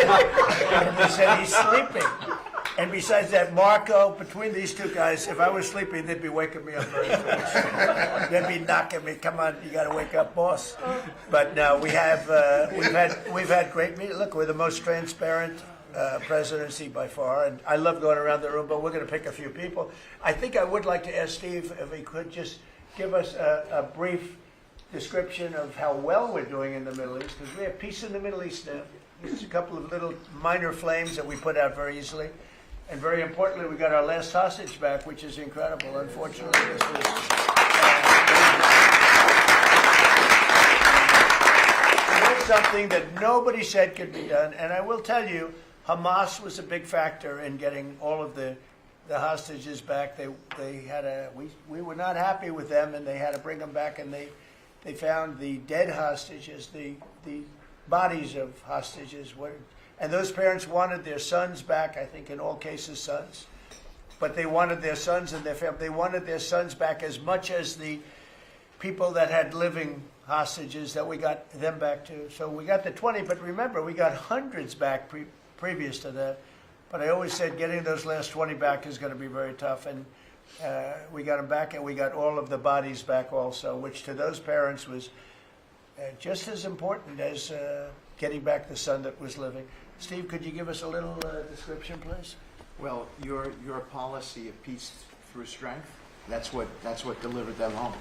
he said he's sleeping. And besides that, Marco, between these two guys, if I was sleeping, they'd be waking me up very fast. They'd be knocking me, come on, you got to wake up, boss. But no, we've had great meetings. Look, we're the most transparent presidency by far, and I love going around the room, but we're going to pick a few people. I think I would like to ask Steve if he could just give us a brief description of how well we're doing in the Middle East, because we have peace in the Middle East now. There's a couple of little minor flames that we put out very easily. And very importantly, we got our last hostage back, which is incredible. Unfortunately, this was something that nobody said could be done. And I will tell you, Hamas was a big factor in getting all of the hostages back. They had we were not happy with them, and they had to bring them back. And they found the dead hostages, the bodies of hostages. And those parents wanted their sons back, I think in all cases sons. But they wanted their sons and their family. They wanted their sons back as much as the people that had living hostages that we got them back to. So we got the 20, but remember, we got hundreds back previous to that. But I always said getting those last 20 back is going to be very tough. And we got them back, and we got all of the bodies back also, which to those parents was just as important as getting back the son that was living. Steve, could you give us a little description, please? Well, your policy of peace through strength, that's what delivered them home.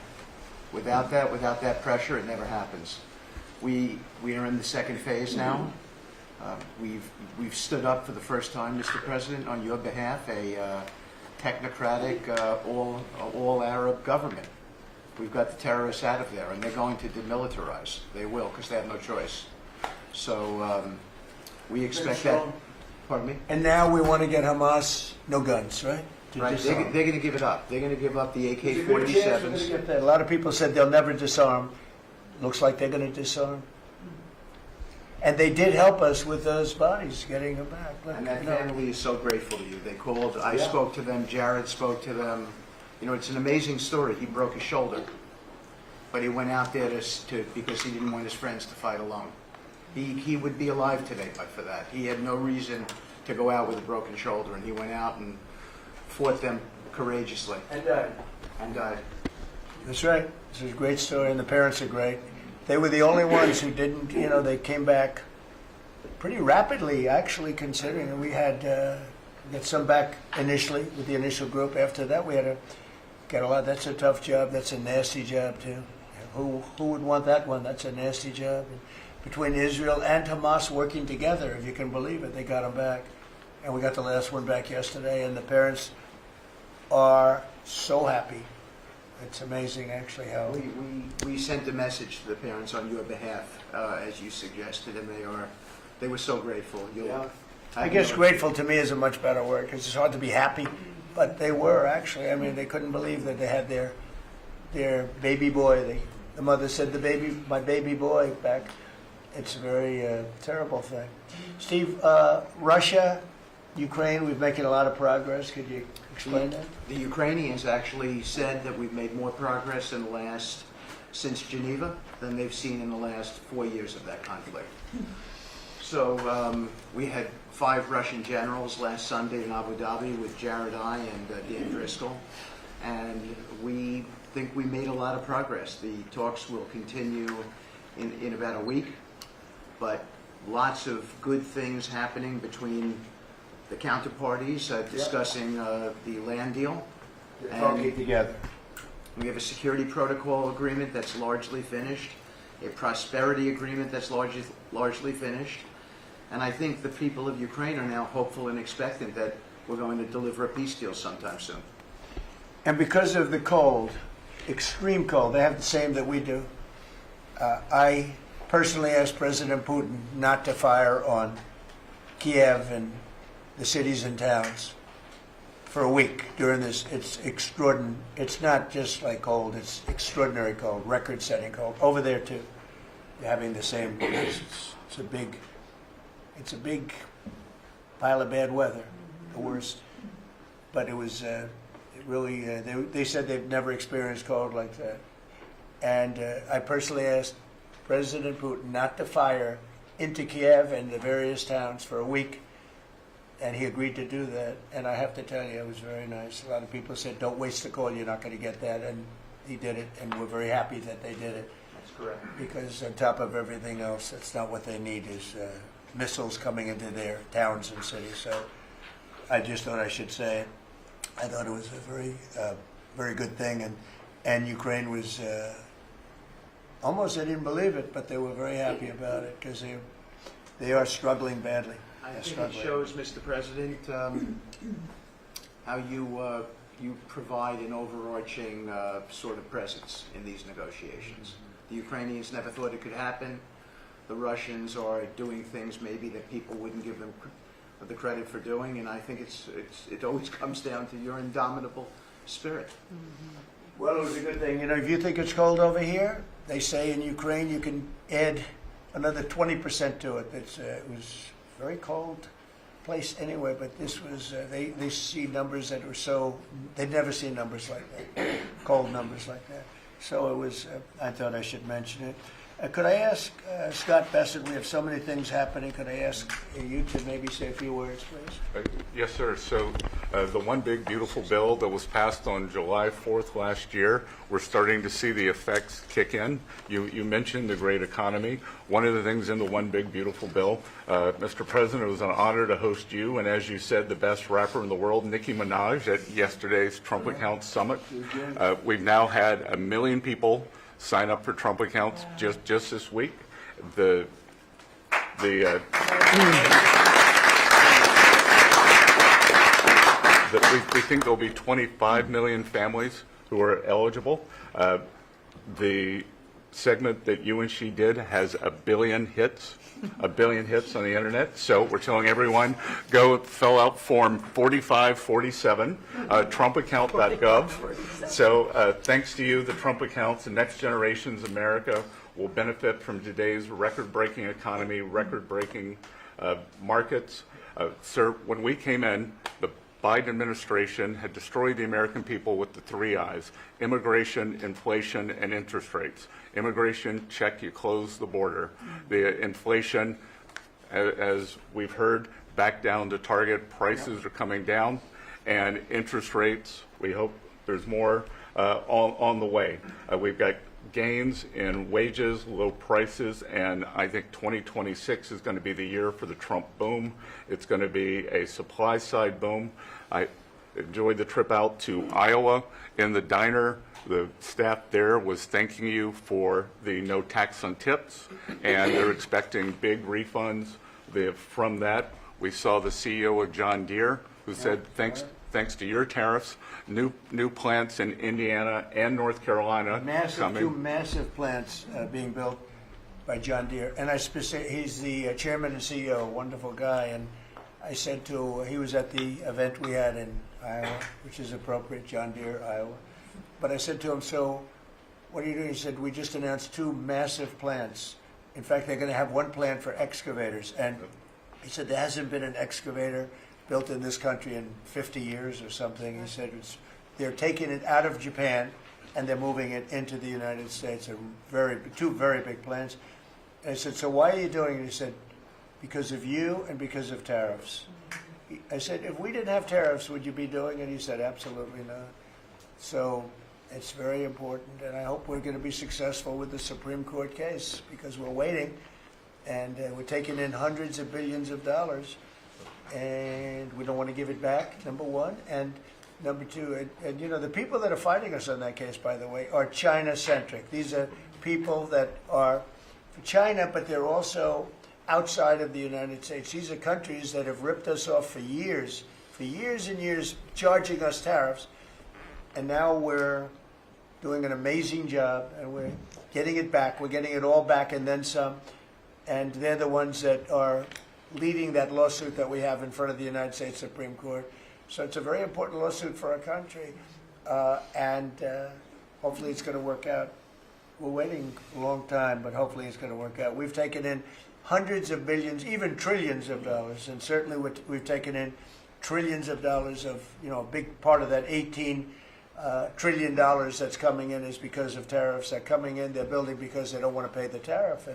Without that pressure, it never happens. We are in the second phase now. We've stood up for the first time, Mr. President, on your behalf, a technocratic, all Arab government. We've got the terrorists out of there, and they're going to demilitarize. They will, because they have no choice. So we expect that. Pardon me? And now we want to get Hamas no guns, right? Right. They're going to give it up. They're going to give up the AK-47s. A lot of people said they'll never disarm. Looks like they're going to disarm. And they did help us with those bodies, getting them back. Look, and that family is so grateful to you. They called. I spoke to them. Jared spoke to them. You know, it's an amazing story. He broke his shoulder, but he went out there because he didn't want his friends to fight alone. He would be alive today but for that. He had no reason to go out with a broken shoulder, and he went out and fought them courageously. And died. And died. That's right. This is a great story, and the parents are great. They were the only ones who didn't, they came back pretty rapidly, actually, considering. And we had got some back initially with the initial group. After that, we had to get a lot. That's a tough job. That's a nasty job, too. Who would want that one? That's a nasty job. And between Israel and Hamas working together, if you can believe it, they got them back. And we got the last one back yesterday, and the parents are so happy. It's amazing, actually, how we sent a message to the parents on your behalf, as you suggested, and they were so grateful. I guess grateful to me is a much better word, because it's hard to be happy, but they were actually. I mean, they couldn't believe that they had their baby boy. The mother said, my baby boy back. It's a very terrible thing. Steve, Russia, Ukraine, we've making a lot of progress. Could you explain that? The Ukrainians actually said that we've made more progress since Geneva than they've seen in the last 4 years of that conflict. So we had 5 Russian generals last Sunday in Abu Dhabi with Jared and Dan Driscoll, and we think we made a lot of progress. The talks will continue in about a week, but lots of good things happening between the counterparties discussing the land deal. They're talking together. We have a security protocol agreement that's largely finished, a prosperity agreement that's largely finished, and I think the people of Ukraine are now hopeful and expectant that we're going to deliver a peace deal sometime soon. And because of the cold, extreme cold, they have the same that we do. I personally asked President Putin not to fire on Kiev and the cities and towns for a week during this. It's extraordinary. It's not just like cold, it's extraordinary cold, record-setting cold. Over there, too, they're having the same. It's a big pile of bad weather, the worst. But it was really, they said they've never experienced cold like that. And I personally asked President Putin not to fire into Kiev and the various towns for a week, and he agreed to do that. And I have to tell you, it was very nice. A lot of people said, don't waste the call, you're not going to get that. And he did it, and we're very happy that they did it. That's correct. Because on top of everything else, that's not what they need is missiles coming into their towns and cities. So I just thought I should say it. I thought it was a very good thing. And Ukraine was, almost they didn't believe it, but they were very happy about it because they are struggling badly. I think it shows, Mr. President, how you provide an overarching sort of presence in these negotiations. The Ukrainians never thought it could happen. The Russians are doing things maybe that people wouldn't give them the credit for doing, and I think it always comes down to your indomitable spirit. Well, it was a good thing. You know, if you think it's cold over here, they say in Ukraine you can add another 20% to it. It was a very cold place anyway, but this was, they see numbers that were so, they'd never seen numbers like that, cold numbers like that. So it was, I thought I should mention it. Could I ask Scott Bassett, we have so many things happening, could I ask you to maybe say a few words, please? Yes, sir. So the one big beautiful bill that was passed on July 4th last year, we're starting to see the effects kick in. You mentioned the great economy. One of the things in the one big beautiful bill, Mr. President, it was an honor to host you, and as you said, the best rapper in the world, Nicki Minaj, at yesterday's Trump Accounts Summit. We've now had 1 million people sign up for Trump accounts just this week. We think there'll be 25 million families who are eligible. The segment that you and she did has 1 billion hits. 1 billion hits on the internet. So we're telling everyone, go fill out form 4547, trumpaccount.gov. So thanks to you, the Trump accounts, the next generation's America will benefit from today's record-breaking economy, record-breaking markets. Sir, when we came in, the Biden administration had destroyed the American people with the 3 I's: immigration, inflation, and interest rates. Immigration, check, you close the border. The inflation, as we've heard, back down to target. Prices are coming down. And interest rates, we hope there's more on the way. We've got gains in wages, low prices, and I think 2026 is going to be the year for the Trump boom. It's going to be a supply side boom. I enjoyed the trip out to Iowa. In the diner, the staff there was thanking you for the no tax on tips, and they're expecting big refunds from that. We saw the CEO of John Deere who said, thanks to your tariffs, new plants in Indiana and North Carolina coming. 2 massive plants being built by John Deere. And he's the chairman and CEO, a wonderful guy. And I said he was at the event we had in Iowa, which is appropriate, John Deere, Iowa. But I said to him, so what are you doing? He said, we just announced 2 massive plants. In fact, they're going to have 1 plant for excavators. And he said, there hasn't been an excavator built in this country in 50 years or something. He said they're taking it out of Japan and they're moving it into the United States. 2 very big plants. And I said, so why are you doing it? He said, because of you and because of tariffs. I said, if we didn't have tariffs, would you be doing it? He said, absolutely not. So it's very important, and I hope we're going to be successful with the Supreme Court case because we're waiting, and we're taking in hundreds of billions of dollars, and we don't want to give it back, number one. And number two, and you know, the people that are fighting us on that case, by the way, are China-centric. These are people that are for China, but they're also outside of the United States. These are countries that have ripped us off for years and years, charging us tariffs. And now we're doing an amazing job, and we're getting it back. We're getting it all back and then some. And they're the ones that are leading that lawsuit that we have in front of the United States Supreme Court. So it's a very important lawsuit for our country, and hopefully it's going to work out. We're waiting a long time, but hopefully it's going to work out. We've taken in hundreds of billions, even trillions of dollars, and certainly we've taken in trillions of dollars of, you know, a big part of that $18 trillion that's coming in is because of tariffs. They're coming in, they're building because they don't want to pay the tariff,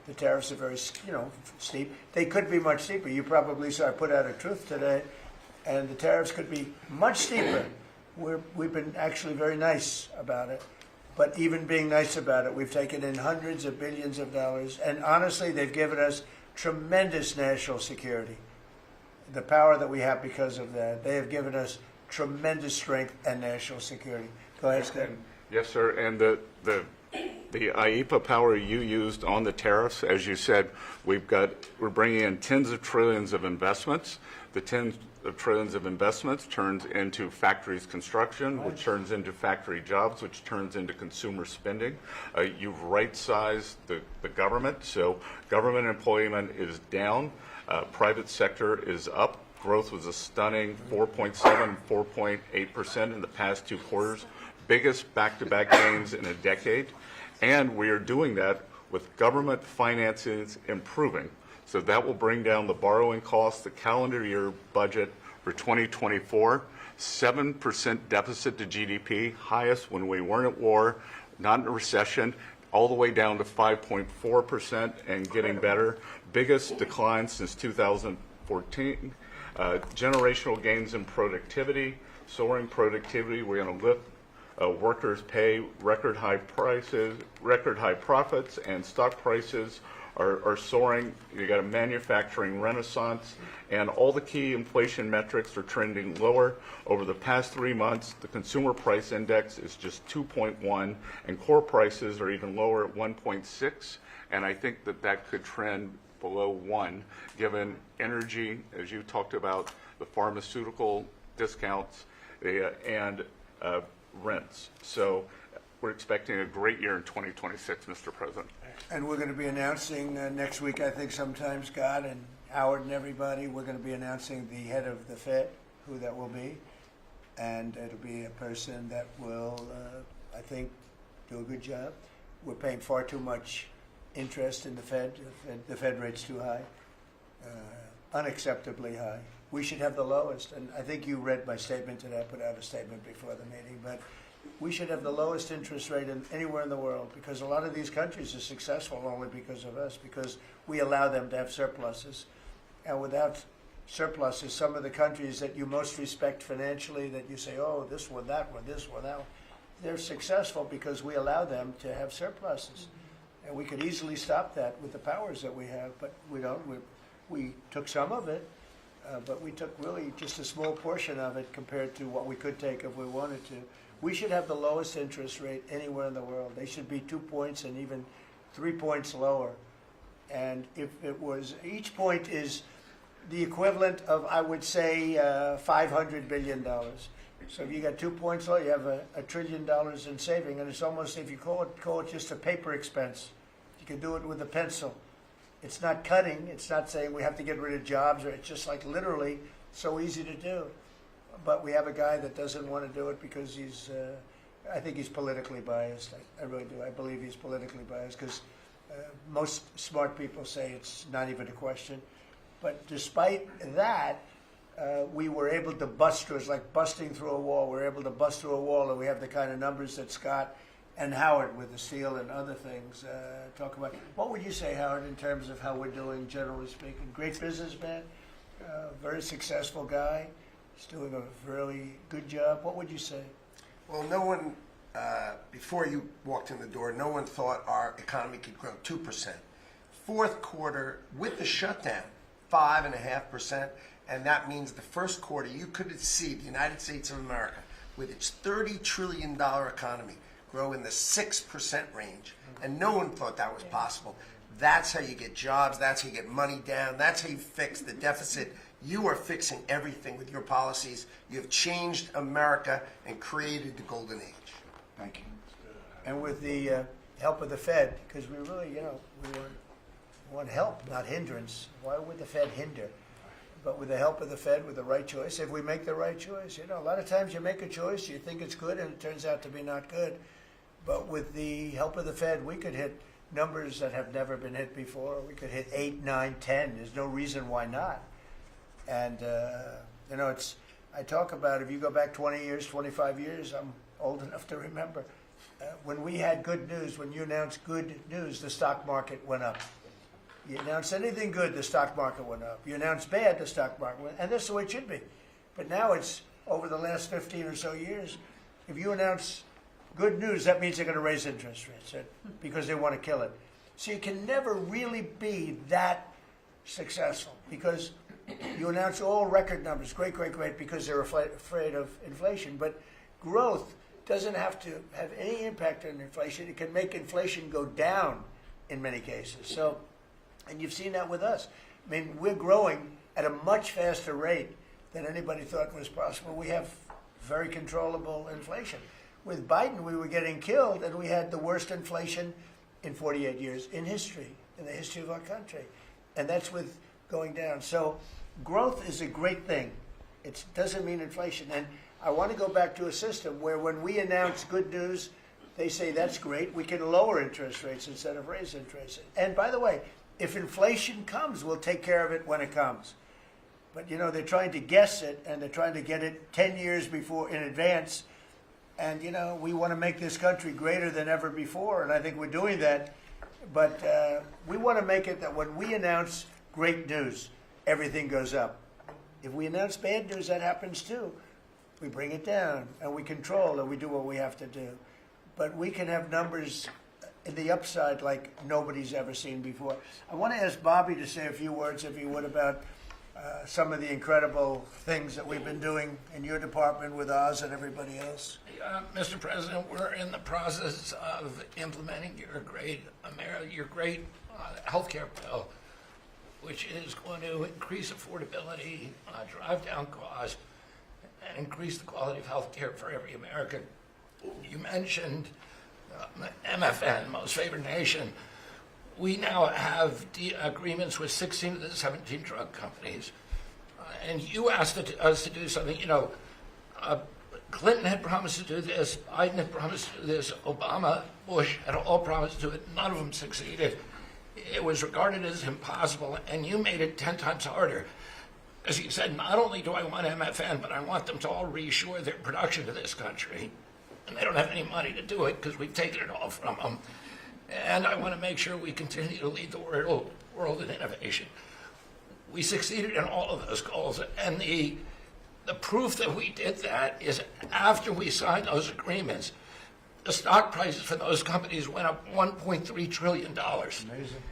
The tariffs are very, steep. They could be much steeper. You probably saw I put out a truth today, and the tariffs could be much steeper. We've been actually very nice about it. But even being nice about it, we've taken in hundreds of billions of dollars. And honestly, they've given us tremendous national security. The power that we have because of that. They have given us tremendous strength and national security. Go ahead, Scott. Yes, sir. And the IEPA power you used on the tariffs, as you said, we're bringing in tens of trillions of investments. The tens of trillions of investments turns into factories construction, which turns into factory jobs, which turns into consumer spending. You've right-sized the government, so government employment is down. Private sector is up. Growth was a stunning 4.7, 4.8% in the past 2 quarters. Biggest back-to-back gains in a decade. And we are doing that with government finances improving. So that will bring down the borrowing costs, the calendar year budget for 2024, 7% deficit to GDP, highest when we weren't at war, not in a recession, all the way down to 5.4% and getting better. Biggest decline since 2014. Generational gains in productivity, soaring productivity. We're going to lift workers' pay, record high prices, record high profits, and stock prices are soaring. You got a manufacturing renaissance, and all the key inflation metrics are trending lower. Over the past 3 months, the consumer price index is just 2.1, and core prices are even lower at 1.6, and I think that could trend below 1, given energy, as you talked about, the pharmaceutical discounts, and rents. So we're expecting a great year in 2026, Mr. President. And we're going to be announcing next week, I think sometime, Scott and Howard and everybody, we're going to be announcing the head of the Fed, who that will be. And it'll be a person that will, I think, do a good job. We're paying far too much interest in the Fed. The Fed rate's too high, unacceptably high. We should have the lowest. And I think you read my statement today. I put out a statement before the meeting. But we should have the lowest interest rate anywhere in the world, because a lot of these countries are successful only because of us, because we allow them to have surpluses. And without surpluses, some of the countries that you most respect financially, that you say, oh, this one, that one, this one, that one, they're successful because we allow them to have surpluses. And we could easily stop that with the powers that we have, but we don't. We took some of it, but we took really just a small portion of it compared to what we could take if we wanted to. We should have the lowest interest rate anywhere in the world. They should be 2 points and even 3 points lower. And if it was, each point is the equivalent of, I would say, $500 billion. So if you got 2 points low, you have $1 trillion in saving, and it's almost, if you call it just a paper expense. You can do it with a pencil. It's not cutting. It's not saying we have to get rid of jobs, or it's just like literally so easy to do. But we have a guy that doesn't want to do it because he's, I think he's politically biased. I really do. I believe he's politically biased because most smart people say it's not even a question. But despite that, we were able to bust through. It's like busting through a wall. We're able to bust through a wall, and we have the kind of numbers that Scott and Howard with the steel and other things talk about. What would you say, Howard, in terms of how we're doing, generally speaking? Great businessman, very successful guy. He's doing a really good job. What would you say? Well, no one, before you walked in the door, no one thought our economy could grow 2%. Fourth quarter, with the shutdown, 5.5%. And that means the first quarter, you could see the United States of America, with its $30 trillion economy, grow in the 6% range. And no one thought that was possible. That's how you get jobs. That's how you get money down. That's how you fix the deficit. You are fixing everything with your policies. You have changed America and created the golden age. Thank you. And with the help of the Fed, because we really, we want help, not hindrance. Why would the Fed hinder? But with the help of the Fed, with the right choice, if we make the right choice, a lot of times you make a choice, you think it's good, and it turns out to be not good. But with the help of the Fed, we could hit numbers that have never been hit before. We could hit 8, 9, 10. There's no reason why not. And, I talk about, if you go back 20 years, 25 years, I'm old enough to remember, when we had good news, when you announced good news, the stock market went up. You announce anything good, the stock market went up. You announce bad, the stock market went, and that's the way it should be. But now it's over the last 15 or so years. If you announce good news, that means they're going to raise interest rates because they want to kill it. So you can never really be that successful because you announce all record numbers, great, because they're afraid of inflation. But growth doesn't have to have any impact on inflation. It can make inflation go down in many cases. So, and you've seen that with us. I mean, we're growing at a much faster rate than anybody thought was possible. We have very controllable inflation. With Biden, we were getting killed, and we had the worst inflation in 48 years in history, in the history of our country. And that's with going down. So growth is a great thing. It doesn't mean inflation. And I want to go back to a system where when we announce good news, they say that's great. We can lower interest rates instead of raise interest rates. And by the way, if inflation comes, we'll take care of it when it comes. But, you know, they're trying to guess it, and they're trying to get it 10 years before in advance. And, you know, we want to make this country greater than ever before, and I think we're doing that. But we want to make it that when we announce great news, everything goes up. If we announce bad news, that happens too. We bring it down, and we control, and we do what we have to do. But we can have numbers in the upside like nobody's ever seen before. I want to ask Bobby to say a few words, if he would, about some of the incredible things that we've been doing in your department with Oz and everybody else. Mr. President, we're in the process of implementing your great healthcare bill, which is going to increase affordability, drive down costs, and increase the quality of healthcare for every American. You mentioned MFN, Most Favored Nation. We now have agreements with 16 of the 17 drug companies. And you asked us to do something. You know, Clinton had promised to do this, Biden had promised to do this, Obama, Bush had all promised to do it. None of them succeeded. It was regarded as impossible, and you made it 10 times harder. As you said, not only do I want MFN, but I want them to all reshore their production to this country. And they don't have any money to do it because we've taken it all from them. And I want to make sure we continue to lead the world in innovation. We succeeded in all of those goals. And the proof that we did that is after we signed those agreements, the stock prices for those companies went up $1.3 trillion. Amazing.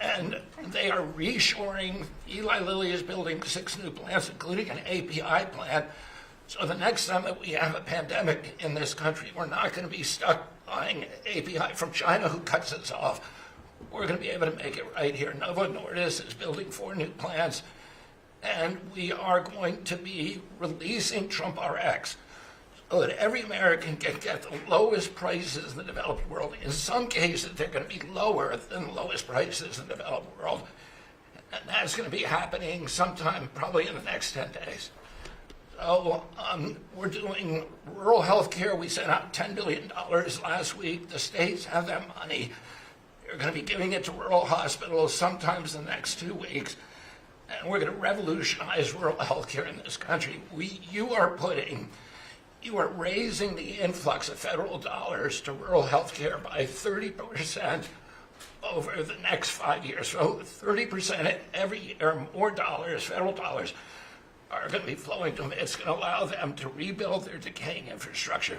And they are reshoring. Eli Lilly is building 6 new plants, including an API plant. So the next time that we have a pandemic in this country, we're not going to be stuck buying API from China, who cuts us off. We're going to be able to make it right here. Novo Nordisk is building 4 new plants, and we are going to be releasing Trump RX so that every American can get the lowest prices in the developed world. In some cases, they're going to be lower than the lowest prices in the developed world. And that's going to be happening sometime probably in the next 10 days. So we're doing rural health care. We sent out $10 billion last week. The states have that money. They're going to be giving it to rural hospitals sometimes in the next 2 weeks. And we're going to revolutionize rural health care in this country. You are raising the influx of federal dollars to rural health care by 30% over the next 5 years. So 30% every year, more dollars, federal dollars, are going to be flowing to them. It's going to allow them to rebuild their decaying infrastructure,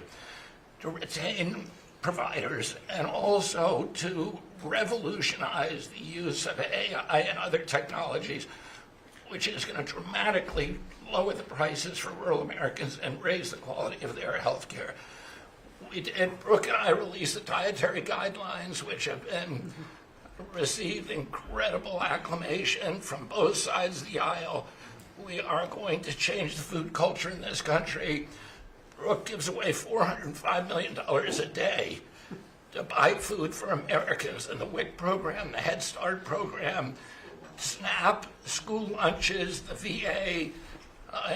to retain providers, and also to revolutionize the use of AI and other technologies, which is going to dramatically lower the prices for rural Americans and raise the quality of their health care. Brooke and I released the dietary guidelines, which have been received incredible acclamation from both sides of the aisle. We are going to change the food culture in this country. Brooke gives away $405 million a day to buy food for Americans. And the WIC program, the Head Start program, SNAP, school lunches, the VA,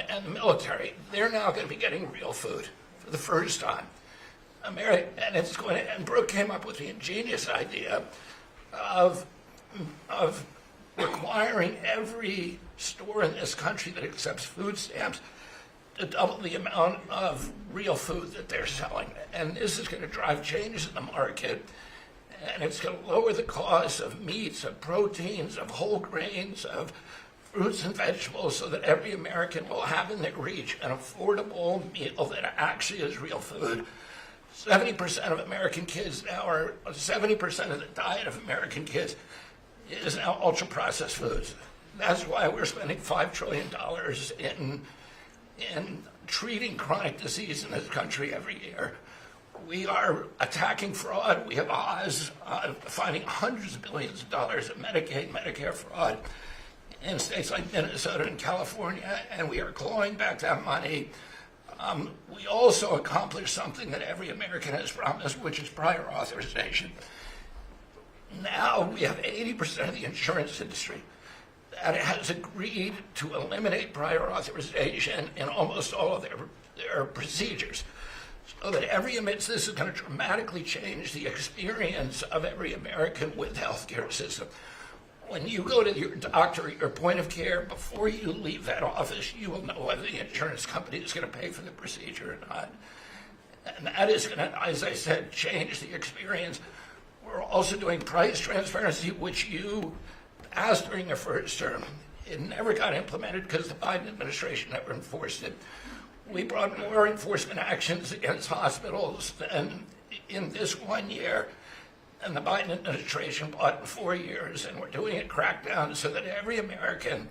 and the military, they're now going to be getting real food for the first time. And Brooke came up with the ingenious idea of requiring every store in this country that accepts food stamps to double the amount of real food that they're selling. And this is going to drive changes in the market. and it's going to lower the cost of meats, of proteins, of whole grains, of fruits and vegetables, so that every American will have in their reach an affordable meal that actually is real food. 70% of American kids now are, 70% of the diet of American kids is now ultra-processed foods. That's why we're spending $5 trillion in treating chronic disease in this country every year. We are attacking fraud. We have Oz finding hundreds of billions of dollars of Medicaid, Medicare fraud in states like Minnesota and California, and we are clawing back that money. We also accomplished something that every American has promised, which is prior authorization. Now we have 80% of the insurance industry that has agreed to eliminate prior authorization in almost all of their procedures. So that this is going to dramatically change the experience of every American with the healthcare system. When you go to your doctor at your point of care, before you leave that office, you will know whether the insurance company is going to pay for the procedure or not. And that is going to, as I said, change the experience. We're also doing price transparency, which you asked during your first term. It never got implemented because the Biden administration never enforced it. We brought more enforcement actions against hospitals than in this 1 year, and the Biden administration brought in 4 years, and we're doing a crackdown so that every American,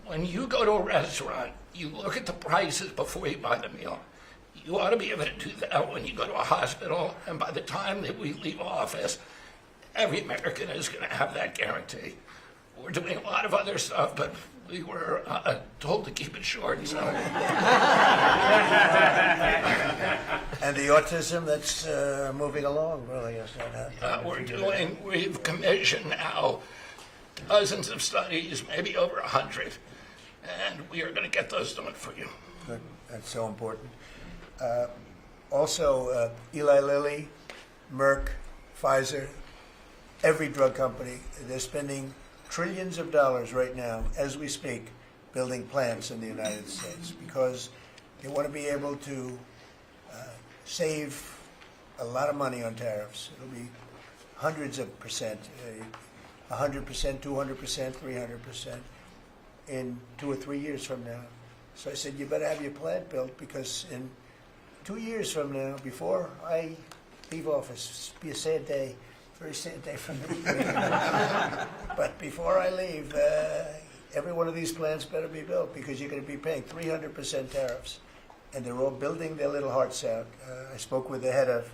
when you go to a restaurant, you look at the prices before you buy the meal. You ought to be able to do that when you go to a hospital, and by the time that we leave office, every American is going to have that guarantee. We're doing a lot of other stuff, but we were told to keep it short. So. And the autism that's moving along, really, is that? We've commissioned now dozens of studies, maybe over 100, and we are going to get those done for you. Good. That's so important. Also, Eli Lilly, Merck, Pfizer, every drug company, they're spending trillions of dollars right now, as we speak, building plants in the United States because they want to be able to save a lot of money on tariffs. It'll be hundreds of percent, 100%, 200%, 300% in 2 or 3 years from now. So I said, you better have your plant built because in 2 years from now, before I leave office, it'll be a sad day. Very sad day for me. But before I leave, every one of these plants better be built because you're going to be paying 300% tariffs. And they're all building their little hearts out. I spoke with the head of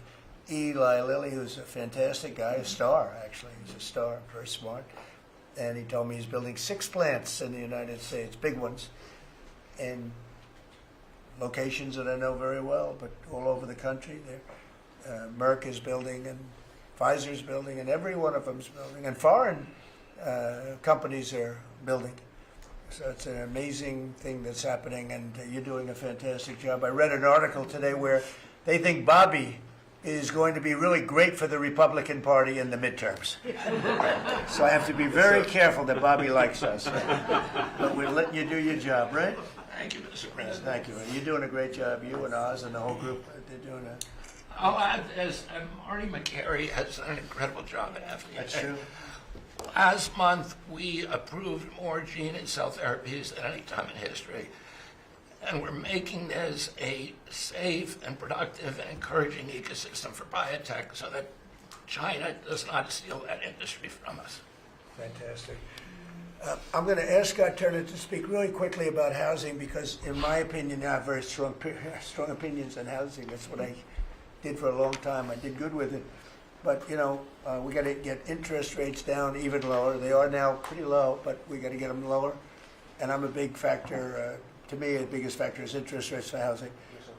Eli Lilly, who's a fantastic guy, a star, actually. He's a star, very smart. And he told me he's building 6 plants in the United States, big ones, in locations that I know very well, but all over the country. Merck is building, and Pfizer's building, and every one of them's building, and foreign companies are building. So it's an amazing thing that's happening, and you're doing a fantastic job. I read an article today where they think Bobby is going to be really great for the Republican Party in the midterms. So I have to be very careful that Bobby likes us. But we're letting you do your job, right? Thank you, Mr. President. Thank you. You're doing a great job. You and Oz and the whole group, they're doing a... I'll add this, Marty McCary has done an incredible job at FDA. That's true. Last month, we approved more gene and cell therapies than any time in history. And we're making this a safe and productive and encouraging ecosystem for biotech so that China does not steal that industry from us. Fantastic. I'm going to ask Scott Turner to speak really quickly about housing because, in my opinion, I have very strong opinions on housing. That's what I did for a long time. I did good with it. But, you know, we got to get interest rates down even lower. They are now pretty low, but we got to get them lower. And I'm a big factor, to me, the biggest factor is interest rates for housing.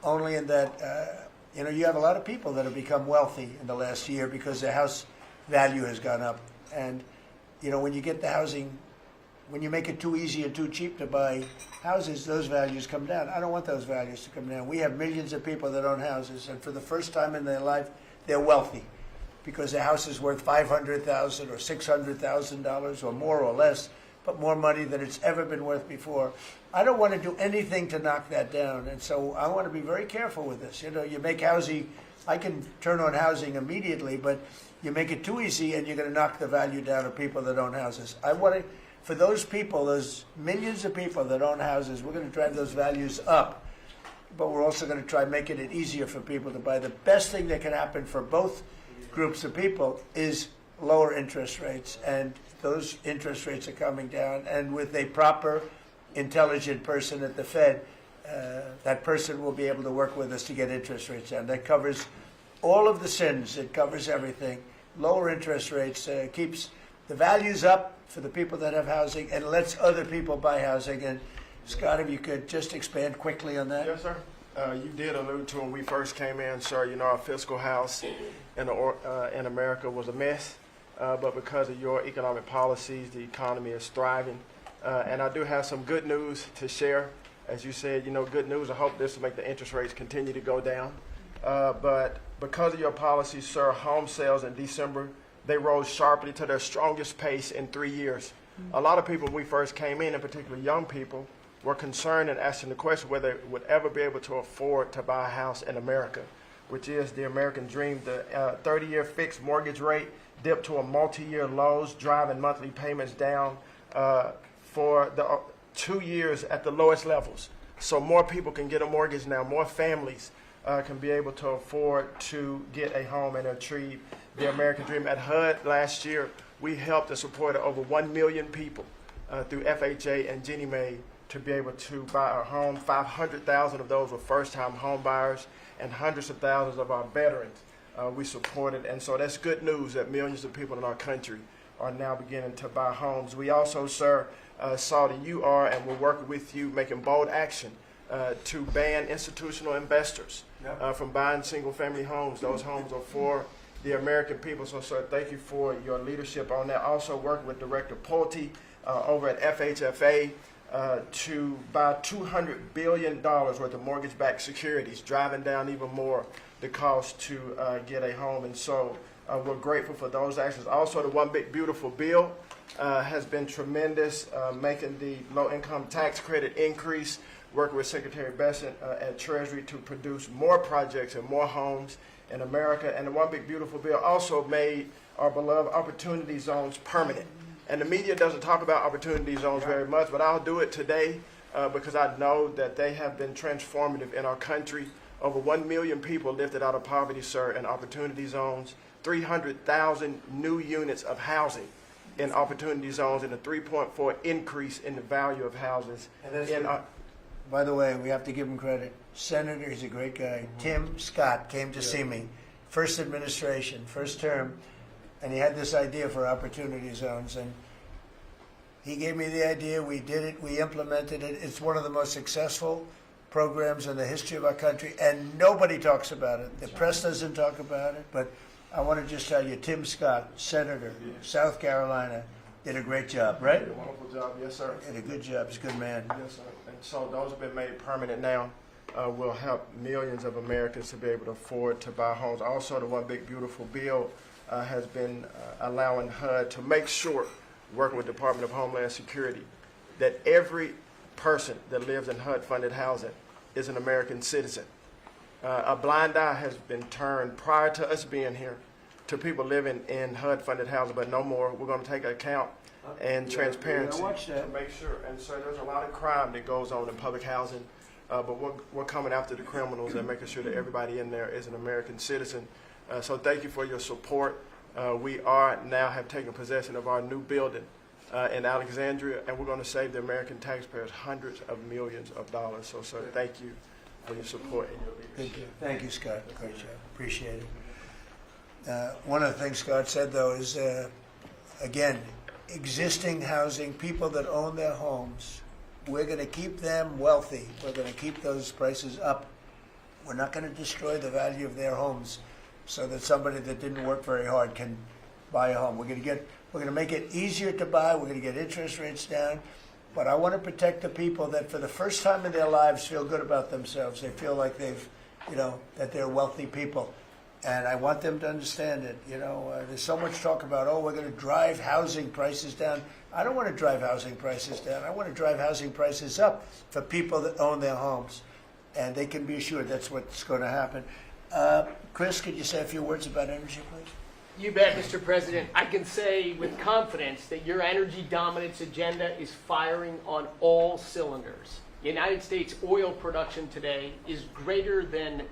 Only in that, you know, you have a lot of people that have become wealthy in the last year because their house value has gone up. And, you know, when you get the housing, when you make it too easy and too cheap to buy houses, those values come down. I don't want those values to come down. We have millions of people that own houses, and for the first time in their life, they're wealthy because their house is worth $500,000 or $600,000 or more or less, but more money than it's ever been worth before. I don't want to do anything to knock that down, and so I want to be very careful with this. You know, you make housing, I can turn on housing immediately, but you make it too easy and you're going to knock the value down of people that own houses. I want to, for those people, those millions of people that own houses, we're going to drive those values up. But we're also going to try making it easier for people to buy. The best thing that can happen for both groups of people is lower interest rates. And those interest rates are coming down. And with a proper, intelligent person at the Fed, that person will be able to work with us to get interest rates down. That covers all of the sins. It covers everything. Lower interest rates keeps the values up for the people that have housing and lets other people buy housing. And Scott, if you could just expand quickly on that. Yes, sir. You did allude to when we first came in, sir, you know, our fiscal house in America was a mess. But because of your economic policies, the economy is thriving. And I do have some good news to share. As you said, you know, good news. I hope this will make the interest rates continue to go down. But because of your policies, sir, home sales in December, they rose sharply to their strongest pace in 3 years. A lot of people, when we first came in particular young people, were concerned and asking the question whether they would ever be able to afford to buy a house in America, which is the American dream. The 30-year fixed mortgage rate dipped to a multi-year lows, driving monthly payments down for the 2 years at the lowest levels. So more people can get a mortgage now, more families can be able to afford to get a home and achieve the American dream. At HUD last year, we helped and supported over 1 million people through FHA and Ginnie Mae to be able to buy a home. 500,000 of those were first-time home buyers, and hundreds of thousands of our veterans we supported. And so that's good news that millions of people in our country are now beginning to buy homes. We also, sir, saw that you are, and we're working with you, making bold action to ban institutional investors from buying single-family homes. Those homes are for the American people. So, sir, thank you for your leadership on that. Also working with Director Pulte over at FHFA to buy $200 billion worth of mortgage-backed securities, driving down even more the cost to get a home. And so we're grateful for those actions. Also, the One Big Beautiful Bill has been tremendous, making the low-income tax credit increase, working with Secretary Bessent at Treasury to produce more projects and more homes in America. And the One Big Beautiful Bill also made our beloved opportunity zones permanent. And the media doesn't talk about opportunity zones very much, but I'll do it today because I know that they have been transformative in our country. Over 1 million people lifted out of poverty, sir, in opportunity zones, 300,000 new units of housing in opportunity zones, and a 3.4 increase in the value of houses. By the way, we have to give him credit. Senator, he's a great guy. Tim Scott came to see me, first administration, first term, and he had this idea for opportunity zones. And he gave me the idea. We did it. We implemented it. It's one of the most successful programs in the history of our country, and nobody talks about it. The press doesn't talk about it. But I want to just tell you, Tim Scott, Senator, South Carolina, did a great job, right? Did a wonderful job, yes, sir. Did a good job. He's a good man. Yes, sir. And so those have been made permanent now. Will help millions of Americans to be able to afford to buy homes. Also, the One Big Beautiful Bill has been allowing HUD to make sure, working with the Department of Homeland Security, that every person that lives in HUD-funded housing is an American citizen. A blind eye has been turned prior to us being here to people living in HUD-funded housing, but no more. We're going to take account and transparency to make sure. And so there's a lot of crime that goes on in public housing, but we're coming after the criminals and making sure that everybody in there is an American citizen. So thank you for your support. We are now have taken possession of our new building in Alexandria, and we're going to save the American taxpayers hundreds of millions of dollars. So, sir, thank you for your support and your leadership. Thank you, Scott. Great job. Appreciate it. One of the things Scott said, though, is, again, existing housing, people that own their homes, we're going to keep them wealthy. We're going to keep those prices up. We're not going to destroy the value of their homes so that somebody that didn't work very hard can buy a home. We're going to make it easier to buy. We're going to get interest rates down. But I want to protect the people that for the first time in their lives feel good about themselves. They feel like they've, that they're wealthy people. And I want them to understand it. There's so much talk about, we're going to drive housing prices down. I don't want to drive housing prices down. I want to drive housing prices up for people that own their homes. And they can be assured that's what's going to happen. Chris, could you say a few words about energy, please? You bet, Mr. President. I can say with confidence that your energy dominance agenda is firing on all cylinders. United States oil production today is greater than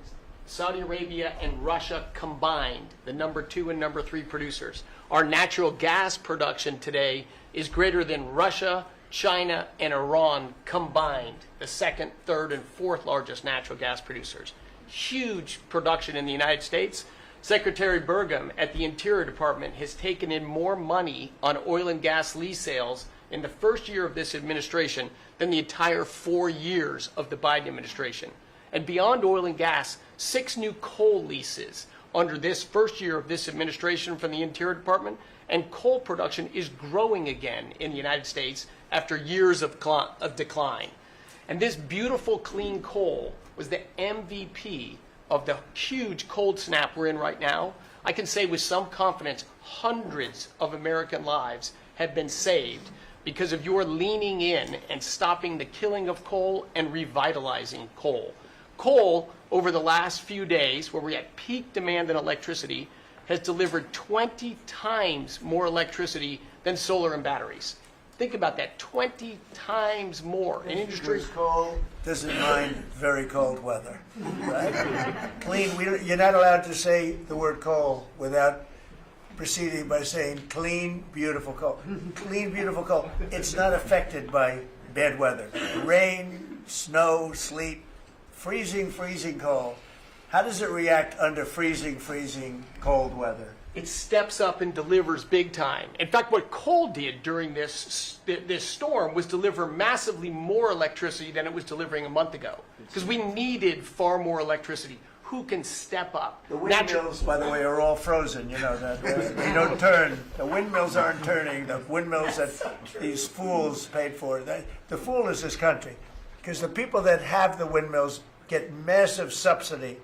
Saudi Arabia and Russia combined, the number 2 and number 3 producers. Our natural gas production today is greater than Russia, China, and Iran combined, the 2nd, 3rd, and 4th largest natural gas producers. Huge production in the United States. Secretary Burgum at the Interior Department has taken in more money on oil and gas lease sales in the first year of this administration than the entire 4 years of the Biden administration. And beyond oil and gas, 6 new coal leases under this first year of this administration from the Interior Department, and coal production is growing again in the United States after years of decline. And this beautiful clean coal was the MVP of the huge cold snap we're in right now. I can say with some confidence, hundreds of American lives have been saved because of your leaning in and stopping the killing of coal and revitalizing coal. Coal, over the last few days, where we're at peak demand in electricity, has delivered 20 times more electricity than solar and batteries. Think about that, 20 times more. An industry Because coal doesn't mind very cold weather, right? Clean, you're not allowed to say the word coal without proceeding by saying clean, beautiful coal. Clean, beautiful coal. It's not affected by bad weather. Rain, snow, sleet, freezing cold. How does it react under freezing cold weather? it steps up and delivers big time. In fact, what coal did during this storm was deliver massively more electricity than it was delivering a month ago, because we needed far more electricity. Who can step up? The windmills, by the way, are all frozen. You know that they don't turn. The windmills aren't turning. The windmills that these fools paid for. The fool is this country, because the people that have the windmills get massive subsidy,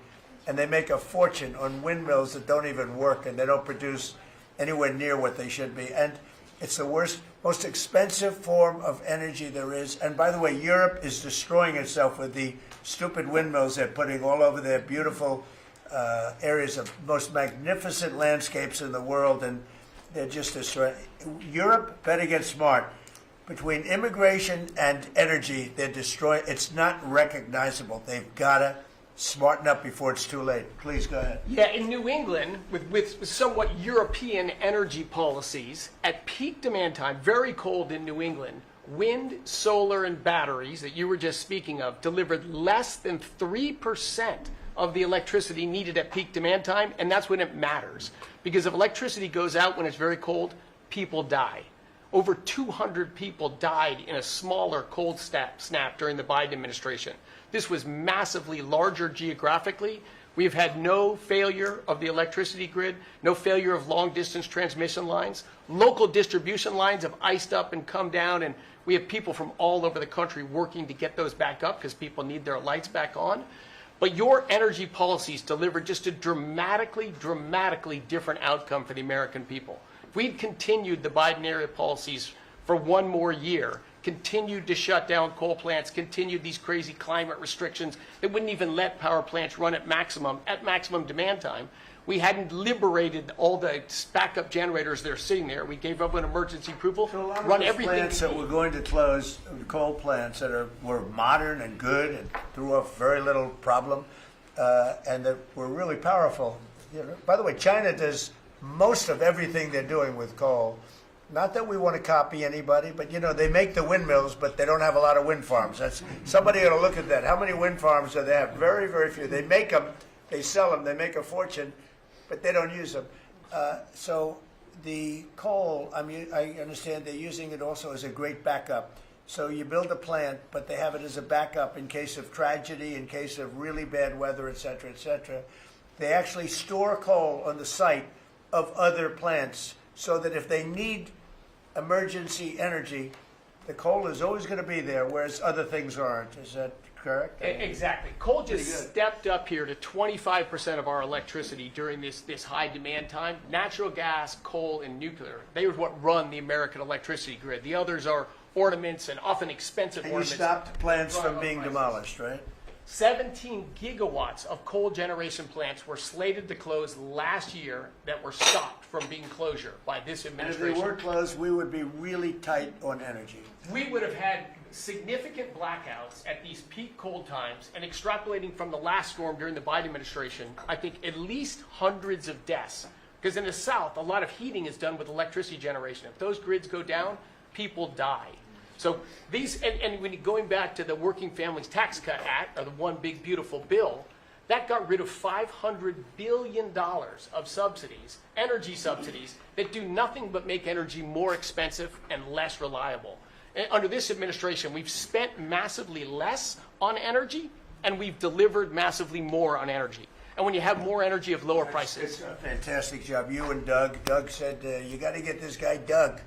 and they make a fortune on windmills that don't even work, and they don't produce anywhere near what they should be. And it's the worst, most expensive form of energy there is. And by the way, Europe is destroying itself with the stupid windmills they're putting all over their beautiful areas of most magnificent landscapes in the world, and they're just destroying. Europe better get smart. Between immigration and energy, they're destroying. It's not recognizable. They've got to smarten up before it's too late. Please go ahead. Yeah, in New England, with somewhat European energy policies, at peak demand time, very cold in New England, wind, solar, and batteries that you were just speaking of delivered less than 3% of the electricity needed at peak demand time, and that's when it matters. Because if electricity goes out when it's very cold, people die. Over 200 people died in a smaller cold snap during the Biden administration. This was massively larger geographically. We've had no failure of the electricity grid, no failure of long-distance transmission lines. Local distribution lines have iced up and come down, and we have people from all over the country working to get those back up because people need their lights back on. But your energy policies delivered just a dramatically different outcome for the American people. If we'd continued the Biden-era policies for one more year, continued to shut down coal plants, continued these crazy climate restrictions that wouldn't even let power plants run at maximum demand time, we hadn't liberated all the backup generators that are sitting there. We gave up an emergency approval, So a lot of run those everything. plants that were going to close, coal plants that were modern and good and threw off very little problem, and that were really powerful. You know, by the way, China does most of everything they're doing with coal. Not that we want to copy anybody, but you know, they make the windmills, but they don't have a lot of wind farms. Somebody ought to look at that. How many wind farms do they have? Very, very few. They make them, they sell them, they make a fortune, but they don't use them. So the coal, I mean, I understand they're using it also as a great backup. So you build a plant, but they have it as a backup in case of tragedy, in case of really bad weather, et cetera, et cetera. They actually store coal on the site of other plants so that if they need emergency energy, the coal is always going to be there, whereas other things aren't. Is that correct? Exactly. Coal just stepped up here to 25% of our electricity during this high demand time. Natural gas, coal, and nuclear, they are what run the American electricity grid. The others are ornaments and often expensive And you ornaments. stopped plants from being demolished, right? 17 gigawatts of coal generation plants were slated to close last year that were stopped from being closure by this And if they administration. were closed, we would be really tight on energy. We would have had significant blackouts at these peak cold times, and extrapolating from the last storm during the Biden administration, I think at least hundreds of deaths. Because in the South, a lot of heating is done with electricity generation. If those grids go down, people die. So these, and when you're going back to the Working Families Tax Cut Act, or the One Big Beautiful Bill, that got rid of $500 billion of subsidies, energy subsidies, that do nothing but make energy more expensive and less reliable. And under this administration, we've spent massively less on energy, and we've delivered massively more on energy. And when you have more energy of lower prices. It's a fantastic job. You and Doug. Doug said, you got to get this guy, Doug.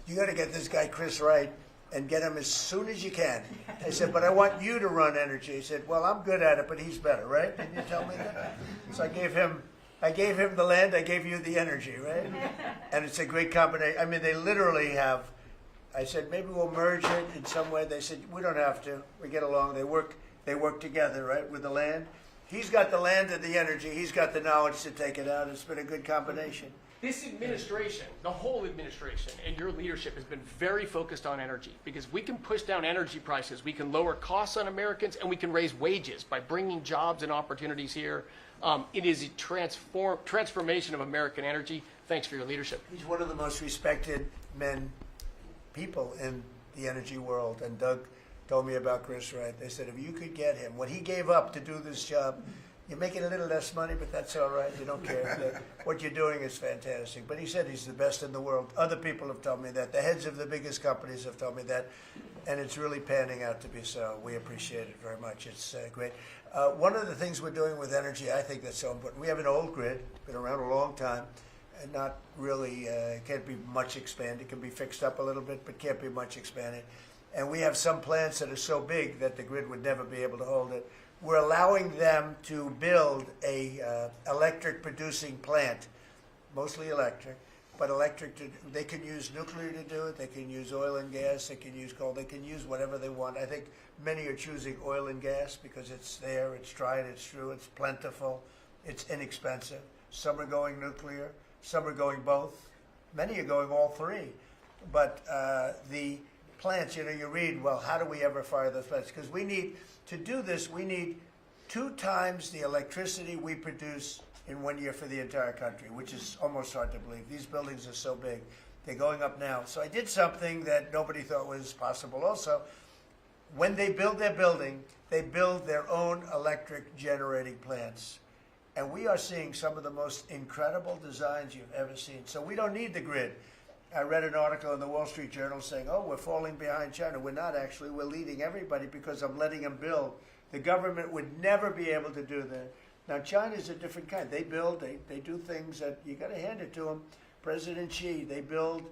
You got to get this guy, Chris, Wright, and get him as soon as you can. I said, but I want you to run energy. He said, well, I'm good at it, but he's better, right? Didn't you tell me that? So I gave him the land, I gave you the energy, right? And it's a great combination. I mean, they literally have, I said, maybe we'll merge it in some way. They said, we don't have to. We get along. They work together, right, with the land. He's got the land and the energy. He's got the knowledge to take it out. It's been a good combination. This administration, the whole administration, and your leadership has been very focused on energy, because we can push down energy prices, we can lower costs on Americans, and we can raise wages by bringing jobs and opportunities here. It is a transformation of American energy. Thanks for your leadership. He's one of the most respected people in the energy world. And Doug told me about Chris Wright. They said, if you could get him, what he gave up to do this job, you're making a little less money, but that's all right. You don't care. What you're doing is fantastic. But he said he's the best in the world. Other people have told me that. The heads of the biggest companies have told me that. And it's really panning out to be so. We appreciate it very much. It's great. One of the things we're doing with energy, I think that's so important. We have an old grid, been around a long time, and not really, can't be much expanded. It can be fixed up a little bit, but can't be much expanded. And we have some plants that are so big that the grid would never be able to hold it. We're allowing them to build a electric producing plant, mostly electric, but they can use nuclear to do it, they can use oil and gas, they can use coal, they can use whatever they want. I think many are choosing oil and gas because it's there, it's tried, it's true, it's plentiful, it's inexpensive. Some are going nuclear, some are going both. Many are going all three. But the plants, you read, well, how do we ever fire those plants? Because to do this, we need 2 times the electricity we produce in 1 year for the entire country, which is almost hard to believe. These buildings are so big. They're going up now. So I did something that nobody thought was possible also. When they build their building, they build their own electric generating plants. And we are seeing some of the most incredible designs you've ever seen. So we don't need the grid. I read an article in the Wall Street Journal saying, oh, we're falling behind China. We're not actually. We're leading everybody because I'm letting them build. The government would never be able to do that. Now, China's a different kind. They build, they do things that you got to hand it to them. President Xi, they build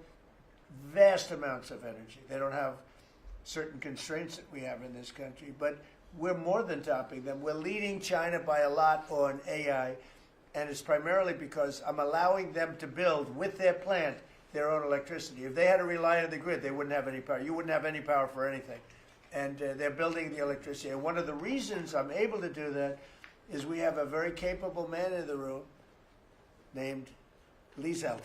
vast amounts of energy. They don't have certain constraints that we have in this country, but we're more than topping them. We're leading China by a lot on AI, and it's primarily because I'm allowing them to build with their plant their own electricity. If they had to rely on the grid, they wouldn't have any power. You wouldn't have any power for anything. And they're building the electricity. And one of the reasons I'm able to do that is we have a very capable man in the room named Lee Zeldin.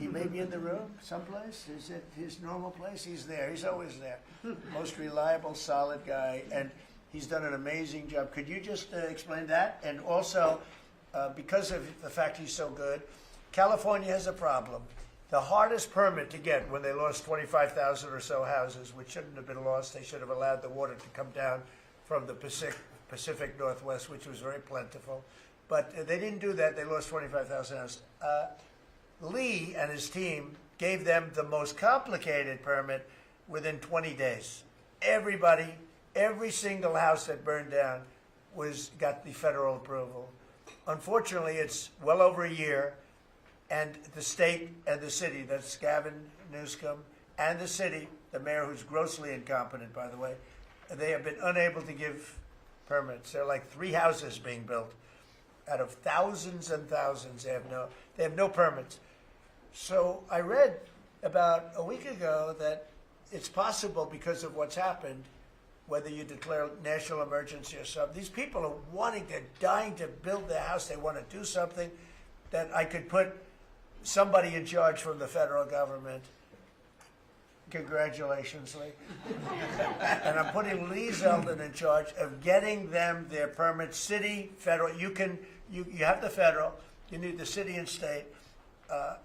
He may be in the room someplace. Is it his normal place? He's there. He's always there. Most reliable, solid guy. And he's done an amazing job. Could you just explain that? And also, because of the fact he's so good, California has a problem. The hardest permit to get when they lost 25,000 or so houses, which shouldn't have been lost, they should have allowed the water to come down from the Pacific Northwest, which was very plentiful. But they didn't do that. They lost 25,000 houses. Lee and his team gave them the most complicated permit within 20 days. Everybody, every single house that burned down got the federal approval. Unfortunately, it's well over a year. And the state and the city, that's Gavin Newsom, and the city, the mayor who's grossly incompetent, by the way, they have been unable to give permits. There are like 3 houses being built out of thousands and thousands. They have no permits. So I read about a week ago that it's possible because of what's happened, whether you declare national emergency or something. These people are they're dying to build their house. They want to do something that I could put somebody in charge from the federal government. Congratulations, Lee. And I'm putting Lee Zeldin in charge of getting them their permits, city, federal. You have the federal, you need the city and state,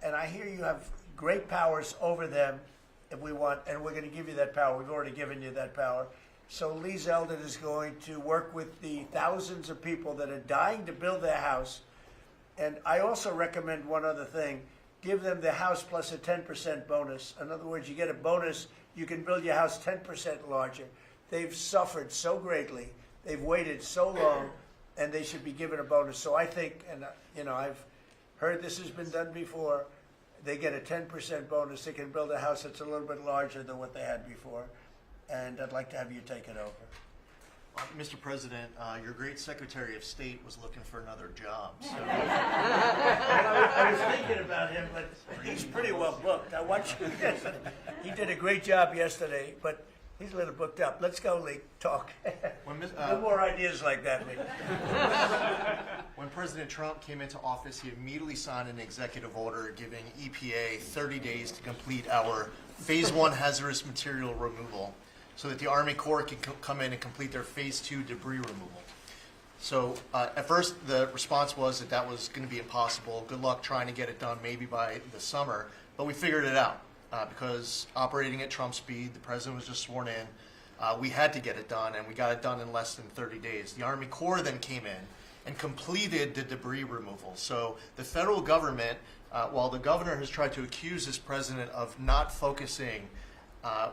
and I hear you have great powers over them if we want, and we're going to give you that power. We've already given you that power. So Lee Zeldin is going to work with the thousands of people that are dying to build their house. And I also recommend one other thing. Give them the house plus a 10% bonus. In other words, you get a bonus, you can build your house 10% larger. They've suffered so greatly, they've waited so long, and they should be given a bonus. So I think, and I've heard this has been done before, they get a 10% bonus. They can build a house that's a little bit larger than what they had before. And I'd like to have you take it over. Mr. President, your great Secretary of State was looking for another job. So. I was thinking about him, but he's pretty well booked. I watched him yesterday. He did a great job yesterday, but he's a little booked up. Let's go, Lee. Talk. No more ideas like that, Lee. When President Trump came into office, he immediately signed an executive order giving EPA 30 days to complete our Phase 1 hazardous material removal, so that the Army Corps can come in and complete their Phase 2 debris removal. So at first the response was that was going to be impossible. Good luck trying to get it done maybe by the summer. But we figured it out because operating at Trump speed, the president was just sworn in. We had to get it done, and we got it done in less than 30 days. The Army Corps then came in and completed the debris removal. So the federal government, while the governor has tried to accuse this president of not focusing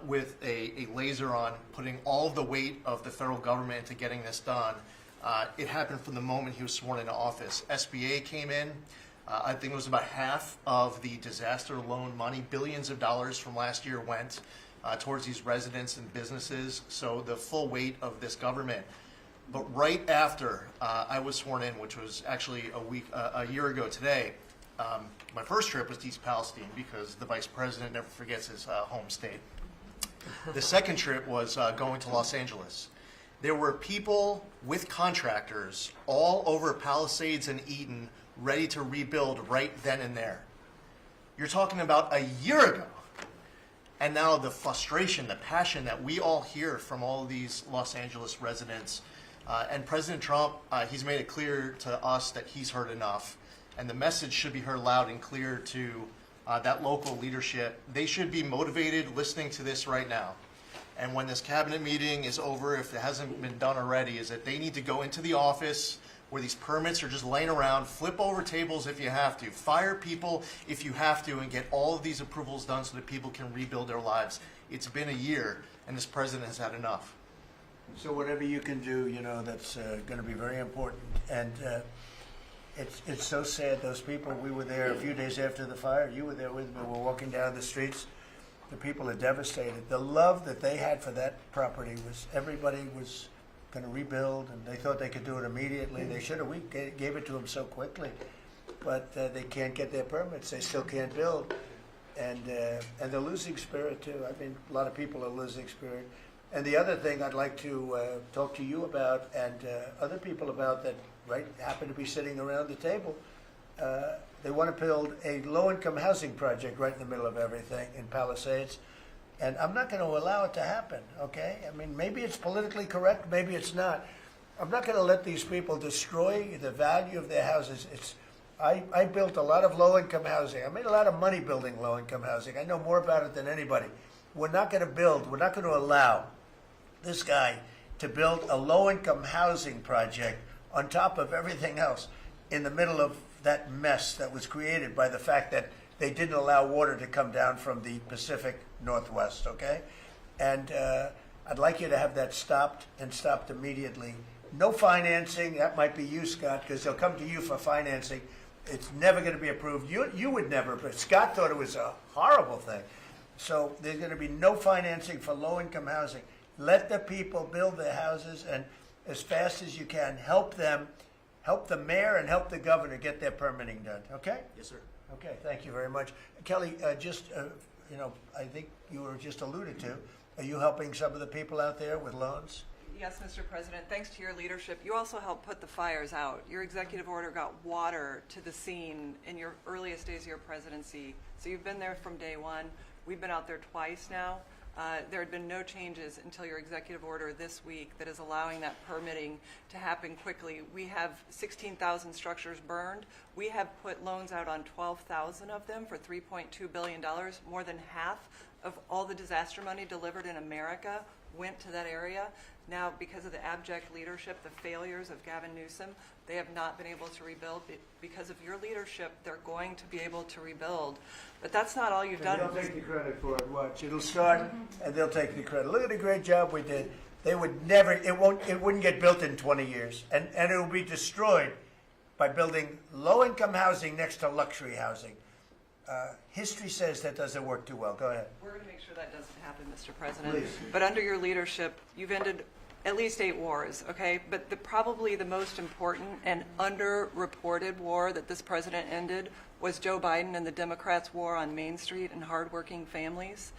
with a laser on putting all of the weight of the federal government into getting this done. It happened from the moment he was sworn into office. SBA came in. I think it was about half of the disaster loan money, billions of dollars from last year went towards these residents and businesses. So the full weight of this government. But right after I was sworn in, which was actually a year ago today, my first trip was to East Palestine because the vice president never forgets his home state. The second trip was going to Los Angeles. There were people with contractors all over Palisades and Eden ready to rebuild right then and there. You're talking about a year ago. And now the frustration, the passion that we all hear from all of these Los Angeles residents. And President Trump, he's made it clear to us that he's heard enough. And the message should be heard loud and clear to that local leadership. They should be motivated listening to this right now. And when this cabinet meeting is over, if it hasn't been done already, is that they need to go into the office where these permits are just laying around, flip over tables if you have to, fire people if you have to, and get all of these approvals done so that people can rebuild their lives. It's been a year, and this president has had enough. So whatever you can do, that's going to be very important. And it's so sad, those people, we were there a few days after the fire. You were there with me. We're walking down the streets. The people are devastated. The love that they had for that property was everybody was going to rebuild, and they thought they could do it immediately. They should have. We gave it to them so quickly, but they can't get their permits. They still can't build, and they're losing spirit too. I mean, a lot of people are losing spirit. And the other thing I'd like to talk to you about and other people about that happen to be sitting around the table. They want to build a low-income housing project right in the middle of everything in Palisades. And I'm not going to allow it to happen, okay? I mean, maybe it's politically correct, maybe it's not. I'm not going to let these people destroy the value of their houses. I built a lot of low-income housing. I made a lot of money building low-income housing. I know more about it than anybody. We're not going to allow this guy to build a low-income housing project on top of everything else in the middle of that mess that was created by the fact that they didn't allow water to come down from the Pacific Northwest, okay? And I'd like you to have that stopped and stopped immediately. No financing. That might be you, Scott, because they'll come to you for financing. It's never going to be approved. You would never, but Scott thought it was a horrible thing. So there's going to be no financing for low-income housing. Let the people build their houses, and as fast as you can, help them, help the mayor and help the governor get their permitting done, okay? Yes, sir. Okay, thank you very much. Kelly, I think you were just alluded to, Are you helping some of the people out there with loans? Yes, Mr. President. Thanks to your leadership, you also helped put the fires out. Your executive order got water to the scene in your earliest days of your presidency. So you've been there from day one. We've been out there twice now. There had been no changes until your executive order this week that is allowing that permitting to happen quickly. We have 16,000 structures burned. We have put loans out on 12,000 of them for $3.2 billion. More than half of all the disaster money delivered in America went to that area. Now, because of the abject leadership, the failures of Gavin Newsom, they have not been able to rebuild. Because of your leadership, they're going to be able to rebuild. But that's not all you've done. They'll take the credit for it. Watch, it'll start, and they'll take the credit. Look at the great job we did. They would never. It wouldn't get built in 20 years, and it will be destroyed by building low-income housing next to luxury housing. History says that doesn't work too well. Go ahead. We're going to make sure that doesn't happen, Mr. President. Please. But under your leadership, you've ended at least 8 wars, okay? But probably the most important and underreported war that this president ended was Joe Biden and the Democrats' war on Main Street and hardworking families.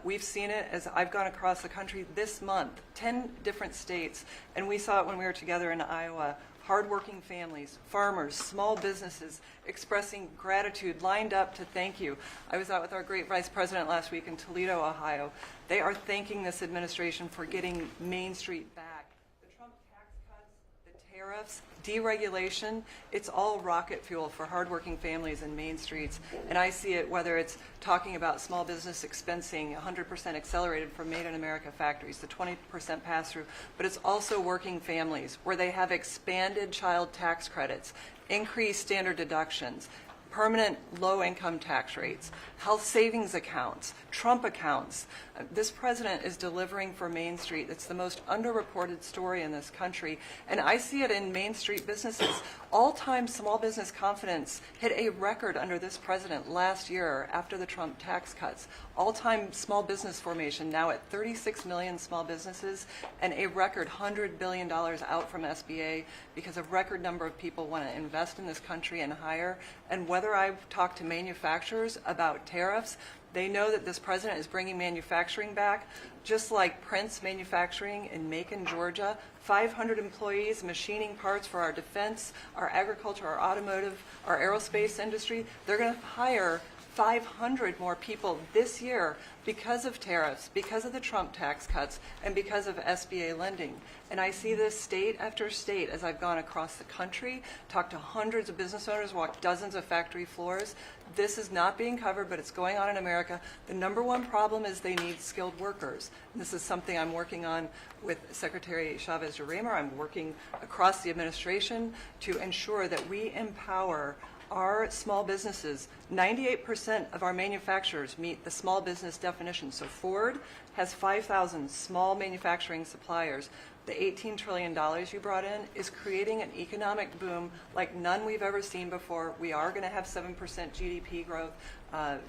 We've seen it as I've gone across the country this month, 10 different states, and we saw it when we were together in Iowa. Hardworking families, farmers, small businesses expressing gratitude, lined up to thank you. I was out with our great vice president last week in Toledo, Ohio. They are thanking this administration for getting Main Street back. The Trump tax cuts, the tariffs, deregulation, it's all rocket fuel for hardworking families in Main Streets. And I see it whether it's talking about small business expensing, 100% accelerated from Made in America factories, the 20% pass-through, but it's also working families where they have expanded child tax credits, increased standard deductions, permanent low-income tax rates, health savings accounts, Trump accounts. This president is delivering for Main Street. It's the most underreported story in this country. And I see it in Main Street businesses. All-time small business confidence hit a record under this president last year after the Trump tax cuts. All-time small business formation now at 36 million small businesses and a record $100 billion out from SBA because a record number of people want to invest in this country and hire. And whether I've talked to manufacturers about tariffs, they know that this president is bringing manufacturing back, just like Prince Manufacturing in Macon, Georgia. 500 employees machining parts for our defense, our agriculture, our automotive, our aerospace industry. They're going to hire 500 more people this year because of tariffs, because of the Trump tax cuts, and because of SBA lending. And I see this state after state as I've gone across the country, talked to hundreds of business owners, walked dozens of factory floors. This is not being covered, but it's going on in America. The number one problem is they need skilled workers. And this is something I'm working on with Secretary Chavez-Jurema. I'm working across the administration to ensure that we empower our small businesses. 98% of our manufacturers meet the small business definition. So Ford has 5,000 small manufacturing suppliers. The $18 trillion you brought in is creating an economic boom like none we've ever seen before. We are going to have 7% GDP growth.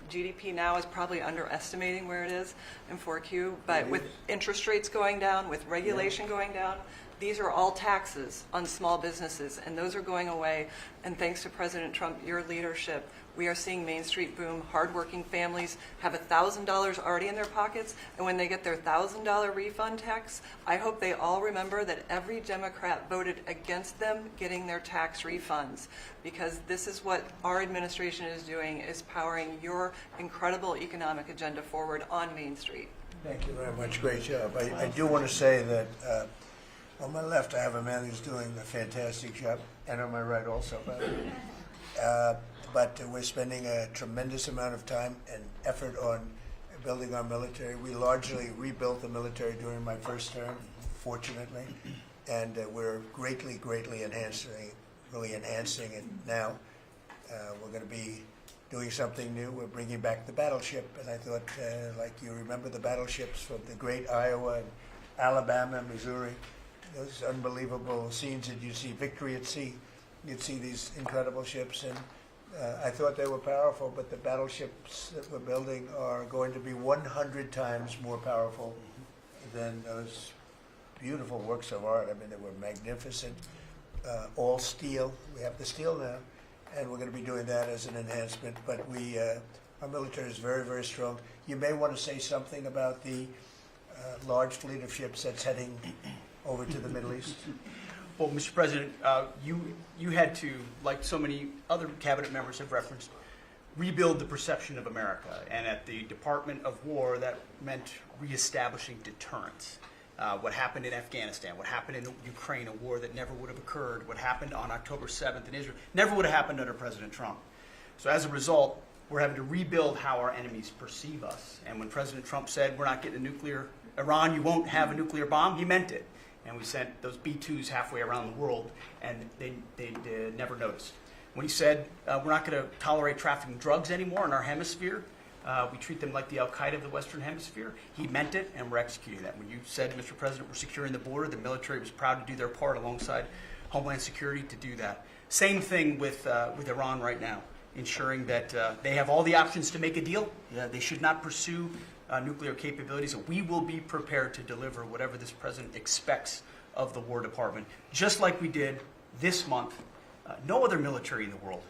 GDP now is probably underestimating where it is in 4Q, but with interest rates going down, with regulation going down, these are all taxes on small businesses, and those are going away. And thanks to President Trump, your leadership, we are seeing Main Street boom. Hardworking families have $1,000 already in their pockets, and when they get their $1,000 refund tax, I hope they all remember that every Democrat voted against them getting their tax refunds, because this is what our administration is doing, is powering your incredible economic agenda forward on Main Street. Thank you very much. Great job. I do want to say that on my left, I have a man who's doing a fantastic job, and on my right also, by the way. But we're spending a tremendous amount of time and effort on building our military. We largely rebuilt the military during my first term, fortunately, and we're greatly enhancing it now. We're going to be doing something new. We're bringing back the battleship, and I thought, like you remember the battleships from the great Iowa and Alabama, Missouri, those unbelievable scenes that you see, Victory at Sea. You'd see these incredible ships, and I thought they were powerful, but the battleships that we're building are going to be 100 times more powerful than those beautiful works of art. I mean, they were magnificent, all steel. We have the steel now, and we're going to be doing that as an enhancement. But our military is very, very strong. You may want to say something about the large fleet of ships that's heading over to the Middle East? Well, Mr. President, you had to, like so many other cabinet members have referenced, rebuild the perception of America. And at the Department of War, that meant reestablishing deterrence. What happened in Afghanistan, what happened in Ukraine, a war that never would have occurred, what happened on October 7th in Israel, never would have happened under President Trump. So as a result, we're having to rebuild how our enemies perceive us. And when President Trump said, we're not getting a nuclear, Iran, you won't have a nuclear bomb, he meant it. And we sent those B-2s halfway around the world, and they never noticed. When he said, we're not going to tolerate trafficking drugs anymore in our hemisphere, we treat them like the Al-Qaeda of the Western Hemisphere, he meant it, and we're executing that. When you said, Mr. President, we're securing the border, the military was proud to do their part alongside Homeland Security to do that. Same thing with Iran right now, ensuring that they have all the options to make a deal. They should not pursue nuclear capabilities. We will be prepared to deliver whatever this president expects of the War Department, just like we did this month. No other military in the world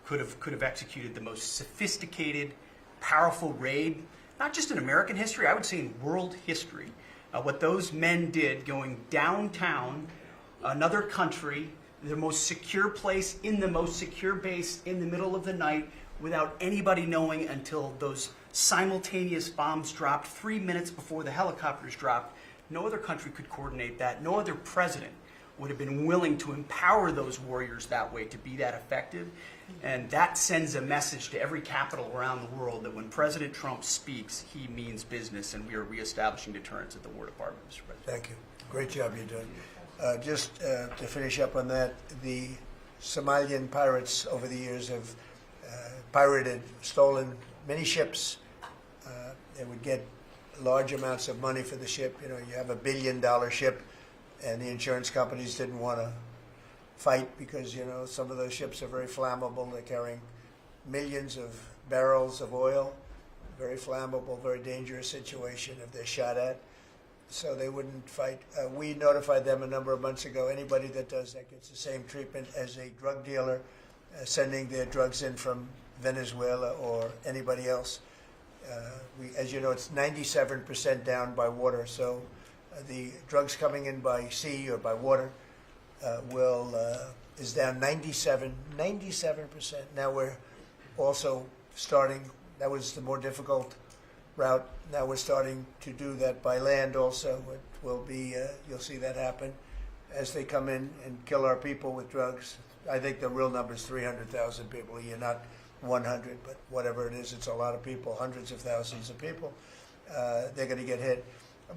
could have executed the most sophisticated, powerful raid, not just in American history, I would say in world history. What those men did going downtown, another country, the most secure place in the most secure base in the middle of the night without anybody knowing until those simultaneous bombs dropped 3 minutes before the helicopters dropped. No other country could coordinate that. No other president would have been willing to empower those warriors that way to be that effective. And that sends a message to every capital around the world that when President Trump speaks, he means business, and we are reestablishing deterrence at the War Department, Mr. President. Thank you. Great job you're doing. Just to finish up on that, the Somalian pirates over the years have pirated, stolen many ships. They would get large amounts of money for the ship. You know, you have $1 billion ship, and the insurance companies didn't want to fight because, you know, some of those ships are very flammable. They're carrying millions of barrels of oil. Very flammable, very dangerous situation if they're shot at. So they wouldn't fight. We notified them a number of months ago. Anybody that does that gets the same treatment as a drug dealer sending their drugs in from Venezuela or anybody else. As you know, it's 97% down by water. So the drugs coming in by sea or by water is down 97%. Now we're also starting. That was the more difficult route. Now we're starting to do that by land also. It will be, you'll see that happen as they come in and kill our people with drugs. I think the real number is 300,000 people a year, not 100, but whatever it is, it's a lot of people, hundreds of thousands of people. They're going to get hit.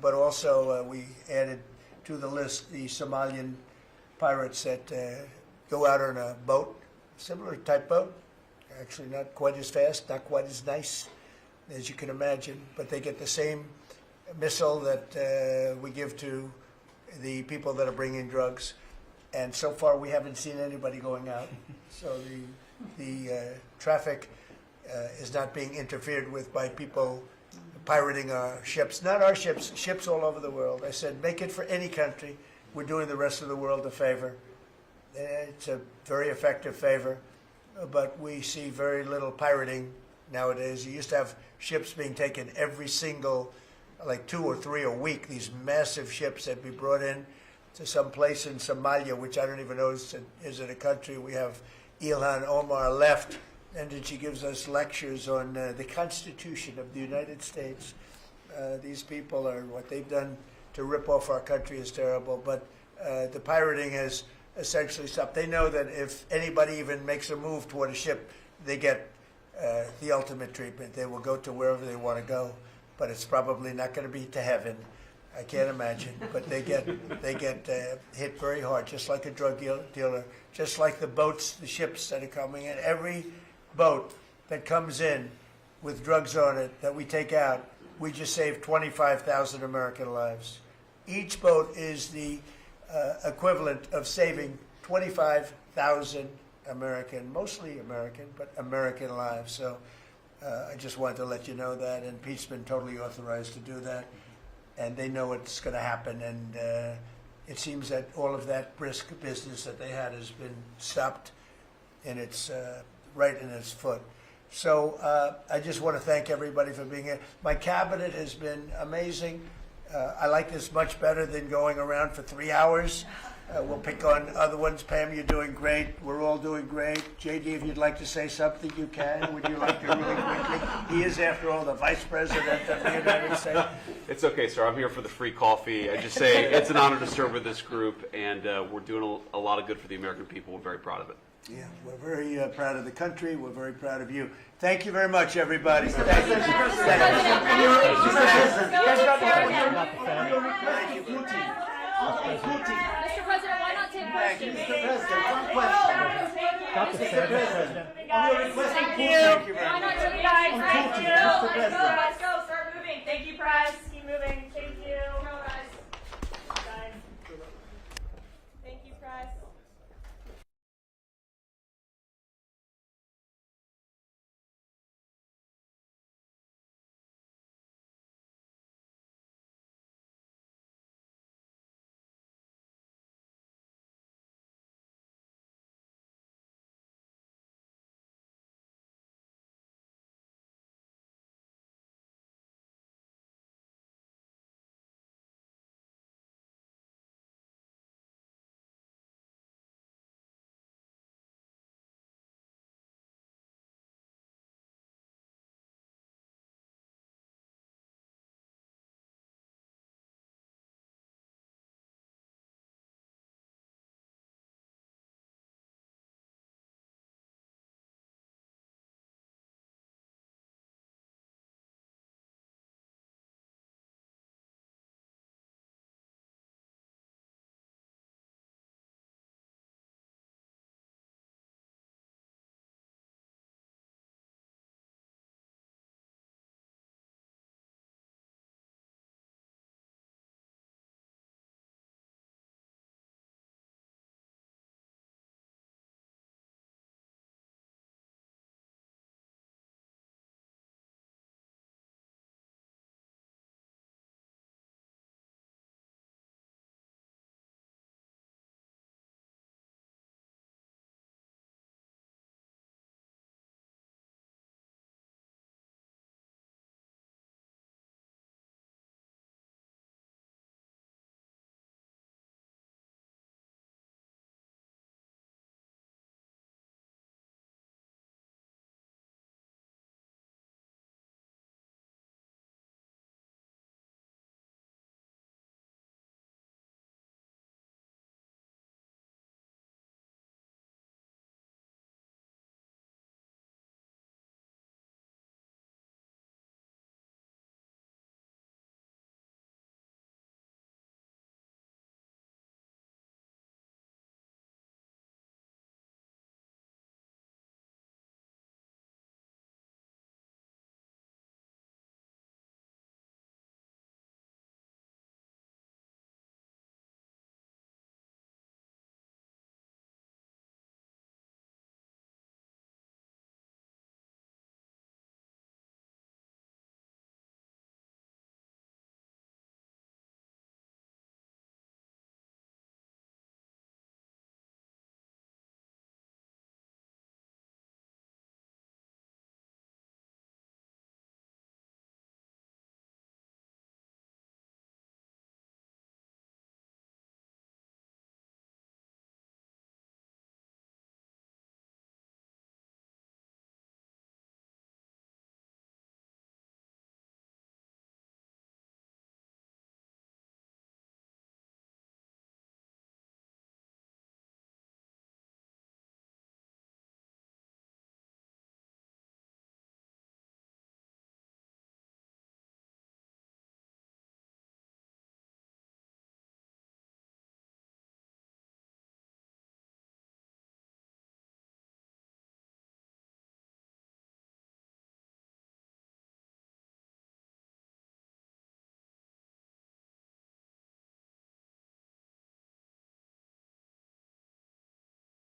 But also we added to the list the Somalian pirates that go out on a boat, similar type boat, actually not quite as fast, not quite as nice as you can imagine, but they get the same missile that we give to the people that are bringing drugs. And so far, we haven't seen anybody going out. So the traffic is not being interfered with by people pirating our ships. Not our ships, ships all over the world. I said, make it for any country. We're doing the rest of the world a favor. It's a very effective favor, but we see very little pirating nowadays. You used to have ships being taken every single, like 2 or 3 a week, these massive ships that be brought in to some place in Somalia, which I don't even know is it a country. We have Ilhan Omar left, and then she gives us lectures on the Constitution of the United States. These people are, what they've done to rip off our country is terrible, but the pirating has essentially stopped. They know that if anybody even makes a move toward a ship, they get the ultimate treatment. They will go to wherever they want to go, but it's probably not going to be to heaven. I can't imagine, but they get hit very hard, just like a drug dealer, just like the boats, the ships that are coming in. Every boat that comes in with drugs on it that we take out, we just saved 25,000 American lives. Each boat is the equivalent of saving 25,000 American, mostly American, but American lives. So I just wanted to let you know that, and Pete's been totally authorized to do that. And they know it's going to happen, and it seems that all of that brisk business that they had has been stopped in its right in its foot. So I just want to thank everybody for being here. My cabinet has been amazing. I like this much better than going around for 3 hours. We'll pick on other ones. Pam, you're doing great. We're all doing great. JD, if you'd like to say something, you can. Would you like to really quickly? He is, after all, the Vice President of the United States. It's okay, sir. I'm here for the free coffee. I just say it's an honor to serve with this group, and we're doing a lot of good for the American people. We're very proud of it. Yeah, we're very proud of the country. We're very proud of you. Thank you very much, everybody. Thank you. Mr. President, why not take questions? Mr. President, one question. Mr. President, on your request, Thank you. Why not take guys? Thank you.